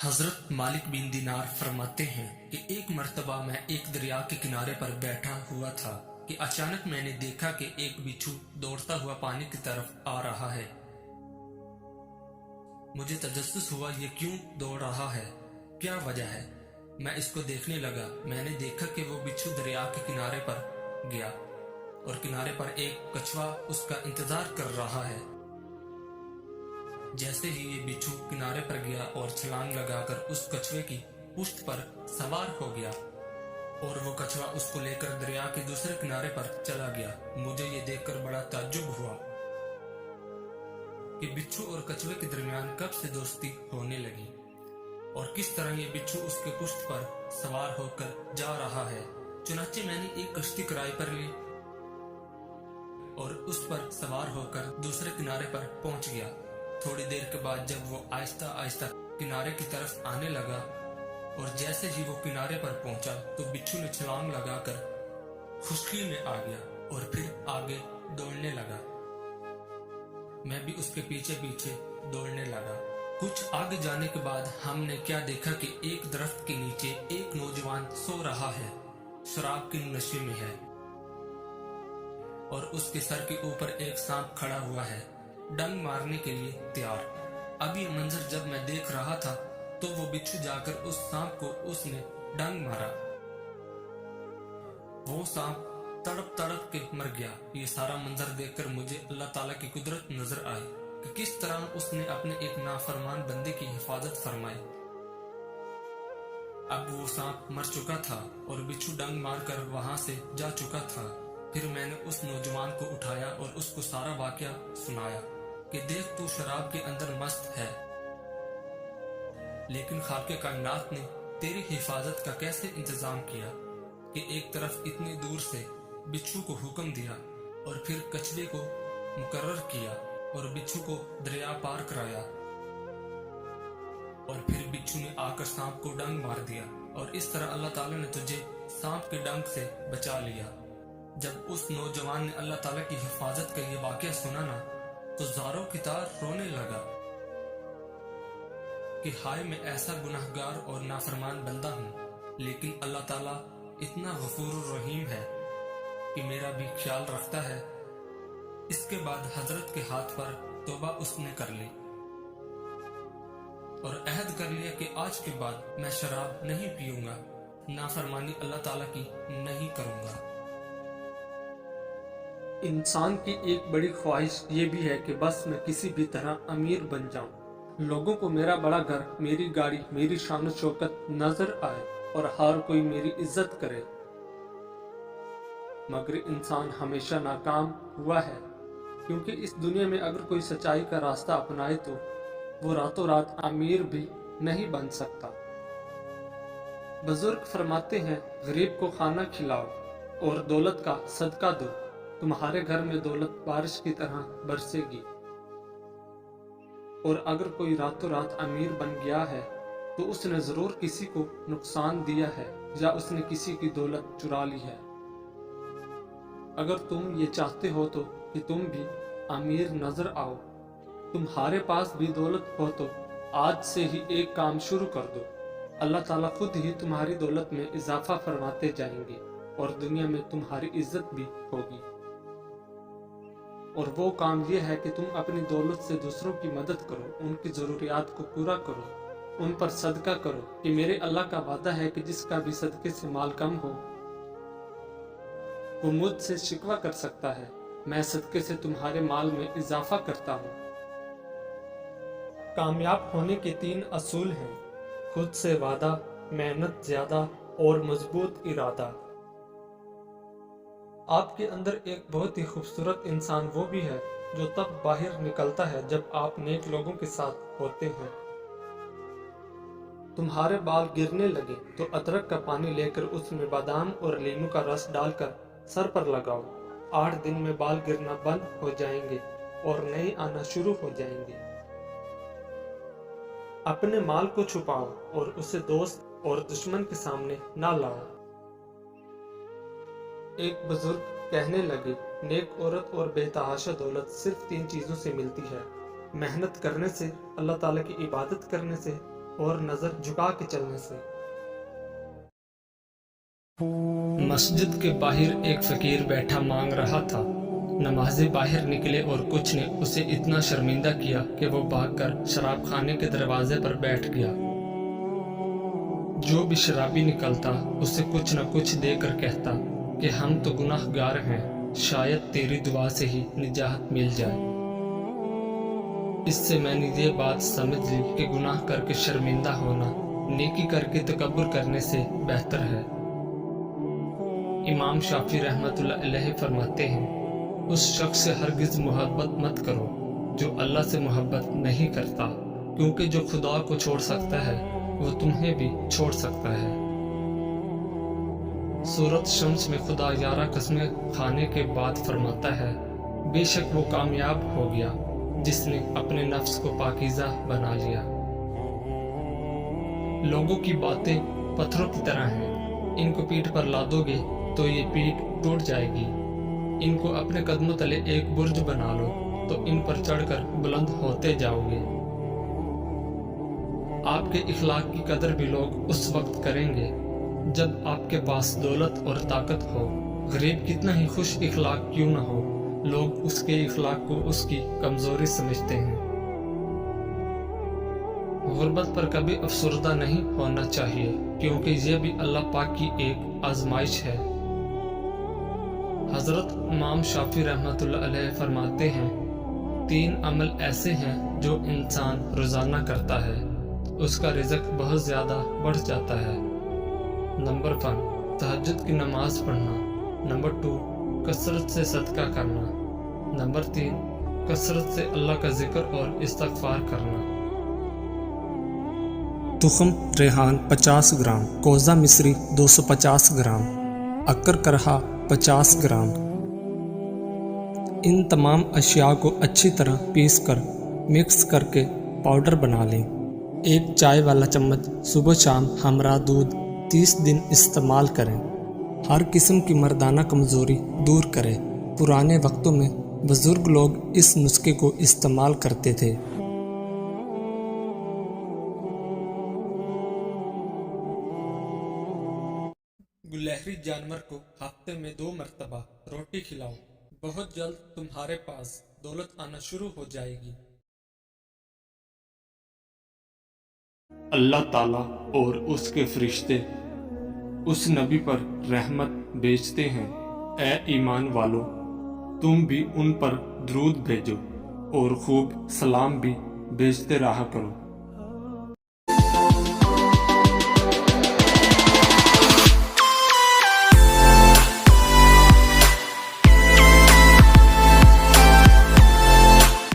हजरत मालिक बिन दीनार फरमाते हैं कि एक मर्तबा मैं एक दरिया के किनारे पर बैठा हुआ था कि अचानक मैंने देखा कि एक बिच्छू दौड़ता हुआ पानी की तरफ आ रहा है। मुझे तजस्सुस हुआ ये क्यों दौड़ रहा है, क्या वजह है। मैं इसको देखने लगा। मैंने देखा कि वो बिच्छू दरिया के किनारे पर गया और किनारे पर एक कछुआ उसका इंतजार कर रहा है। जैसे ही ये बिच्छू किनारे पर गया और छलांग लगाकर उस कछुए की पुश्त पर सवार हो गया और वो कछुआ उसको लेकर दरिया के दूसरे किनारे पर चला गया। मुझे ये देखकर बड़ा ताज्जुब हुआ कि बिच्छू और कछुए के दरमियान कब से दोस्ती होने लगी और किस तरह ये बिच्छू उसके पुश्त पर सवार होकर जा रहा है। चुनाचे मैंने एक कश्ती किराए पर ली और उस पर सवार होकर दूसरे किनारे पर पहुंच गया। थोड़ी देर के बाद जब वो आहिस्ता आहिस्ता किनारे की तरफ आने लगा और जैसे ही वो किनारे पर पहुंचा तो बिच्छू ने छलांग लगाकर खुशकी में आ गया और फिर आगे दौड़ने लगा। मैं भी उसके पीछे पीछे दौड़ने लगा। कुछ आगे जाने के बाद हमने क्या देखा कि एक दरख्त के नीचे एक नौजवान सो रहा है, शराब के नशे में है और उसके सर के ऊपर एक सांप खड़ा हुआ है, डंग मारने के लिए तैयार। अब ये मंजर जब मैं देख रहा था तो वो बिच्छू जाकर उस सांप को उसने डंग मारा। वो सांप तड़प तड़प के मर गया। ये सारा मंजर देखकर मुझे अल्लाह ताला की कुदरत नजर आई कि किस तरह उसने अपने एक नाफरमान बंदे की हिफाजत फरमाई। अब वो सांप मर चुका था और बिच्छू डंग मारकर वहां से जा चुका था। फिर मैंने उस नौजवान को उठाया और उसको सारा वाकया सुनाया कि देख तू शराब के अंदर मस्त है, लेकिन खाके कायनात ने तेरी हिफाजत का कैसे इंतजाम किया कि एक तरफ इतनी दूर से बिच्छू को हुक्म दिया और फिर कछुए को मुकर्रर किया और बिच्छू को दरिया पार कराया और फिर बिच्छू ने आकर सांप को डंग मार दिया और इस तरह अल्लाह ताला ने तुझे सांप के डंग से बचा लिया। जब उस नौजवान ने अल्लाह ताला की हिफाजत का ये वाकया सुना ना तो ज़ारों की तार रोने लगा कि हाय मैं ऐसा गुनाहगार और नाफरमान बंदा हूँ, लेकिन अल्लाह ताला इतना गफूर रहीम है कि मेरा भी ख्याल रखता है। इसके बाद हजरत के हाथ पर तौबा उसने कर ली और अहद कर लिया कि आज के बाद मैं शराब नहीं पीऊंगा, नाफरमानी अल्लाह ताला की नहीं करूंगा। इंसान की एक बड़ी ख्वाहिश ये भी है कि बस मैं किसी भी तरह अमीर बन जाऊं, लोगों को मेरा बड़ा घर, मेरी गाड़ी, मेरी शान शौकत नजर आए और हर कोई मेरी इज्जत करे। मगर इंसान हमेशा नाकाम हुआ है, क्योंकि इस दुनिया में अगर कोई सच्चाई का रास्ता अपनाए तो वो रातों रात अमीर भी नहीं बन सकता। बुजुर्ग फरमाते हैं, गरीब को खाना खिलाओ और दौलत का सदका दो, तुम्हारे घर में दौलत बारिश की तरह बरसेगी। और अगर कोई रातों रात अमीर बन गया है तो उसने जरूर किसी को नुकसान दिया है या उसने किसी की दौलत चुरा ली है। अगर तुम ये चाहते हो तो कि तुम भी अमीर नजर आओ, तुम्हारे पास भी दौलत हो तो आज से ही एक काम शुरू कर दो। अल्लाह ताला खुद ही तुम्हारी दौलत में इजाफा फरमाते जाएंगे और दुनिया में तुम्हारी इज्जत भी होगी। और वो काम ये है कि तुम अपनी दौलत से दूसरों की मदद करो, उनकी जरूरियात को पूरा करो, उन पर सदका करो कि मेरे अल्लाह का वादा है कि जिसका भी सदके से माल कम हो वो मुझसे शिकवा कर सकता है, मैं सदके से तुम्हारे माल में इजाफा करता हूँ। कामयाब होने के 3 असूल हैं: खुद से वादा, मेहनत ज्यादा और मजबूत इरादा। आपके अंदर एक बहुत ही खूबसूरत इंसान वो भी है जो तब बाहर निकलता है जब आप नेक लोगों के साथ होते हैं। तुम्हारे बाल गिरने लगे तो अदरक का पानी लेकर उसमें बादाम और लीमू का रस डालकर सर पर लगाओ। 8 दिन में बाल गिरना बंद हो जाएंगे और नए आना शुरू हो जाएंगे। अपने माल को छुपाओ और उसे दोस्त और दुश्मन के सामने ना लाओ। एक बुजुर्ग कहने लगे, नेक औरत और बेतहाशा दौलत सिर्फ 3 चीजों से मिलती है: मेहनत करने से, अल्लाह ताला की इबादत करने से اور نظر جھکا کے چلنے سے۔ مسجد کے باہر ایک فقیر بیٹھا مانگ رہا تھا۔ نمازی باہر نکلے اور کچھ نے اسے اتنا شرمندہ کیا کہ وہ بھاگ کر شراب خانے کے دروازے پر بیٹھ گیا۔ جو بھی شرابی نکلتا اسے کچھ نہ کچھ دے کر کہتا کہ ہم تو گناہ گار ہیں، شاید تیری دعا سے ہی نجات مل جائے۔ اس سے میں نے یہ بات سمجھ لی کہ گناہ کر کے شرمندہ ہونا نیکی کر کے تکبر کرنے سے بہتر ہے۔ امام شافعی رحمۃ اللہ علیہ فرماتے ہیں، اس شخص سے ہرگز محبت مت کرو جو اللہ سے محبت نہیں کرتا، کیونکہ جو خدا کو چھوڑ سکتا ہے وہ تمہیں بھی چھوڑ سکتا ہے۔ سورۃ شمس میں خدا 11 قسمیں کھانے کے بعد فرماتا ہے، بے شک وہ کامیاب ہو گیا جس نے اپنے نفس کو پاکیزہ بنا لیا۔ لوگوں کی باتیں پتھروں کی طرح ہیں، ان کو پیٹھ پر لادو گے تو یہ پیٹھ ٹوٹ جائے گی۔ ان کو اپنے قدموں تلے ایک برج بنا لو تو ان پر چڑھ کر بلند ہوتے جاؤ گے۔ آپ کے اخلاق کی قدر بھی لوگ اس وقت کریں گے جب آپ کے پاس دولت اور طاقت ہو۔ غریب کتنا ہی خوش اخلاق کیوں نہ ہو، لوگ اس کے اخلاق کو اس کی کمزوری سمجھتے ہیں۔ غربت پر کبھی افسردہ نہیں ہونا چاہیے، کیونکہ یہ بھی اللہ پاک کی ایک آزمائش ہے۔ حضرت امام شافعی رحمۃ اللہ علیہ فرماتے ہیں، 3 عمل ایسے ہیں جو انسان روزانہ کرتا ہے، اس کا رزق بہت زیادہ بڑھ جاتا ہے۔ نمبر 1، تہجد کی نماز پڑھنا۔ نمبر 2، کثرت سے صدقہ کرنا۔ نمبر 3، کثرت سے اللہ کا ذکر اور استغفار کرنا۔ تخم ریحان 50 گرام، کوزہ مصری 250 گرام، اکر کرہا 50 گرام۔ ان تمام اشیاء کو اچھی طرح پیس کر مکس کر کے پاؤڈر بنا لیں۔ 1 چائے والا چمچ صبح شام ہمراہ دودھ 30 دن استعمال کریں۔ ہر قسم کی مردانہ کمزوری دور کرے۔ پرانے وقتوں میں بزرگ لوگ اس نسخے کو استعمال کرتے تھے۔ گلہری جانور کو ہفتے میں 2 مرتبہ روٹی کھلاؤ، بہت جلد تمہارے پاس دولت آنا شروع ہو جائے گی۔ اللہ تعالیٰ اور اس کے فرشتے اس نبی پر رحمت بھیجتے ہیں۔ اے ایمان والو، تم بھی ان پر درود بھیجو اور خوب سلام بھی بھیجتے رہا کرو۔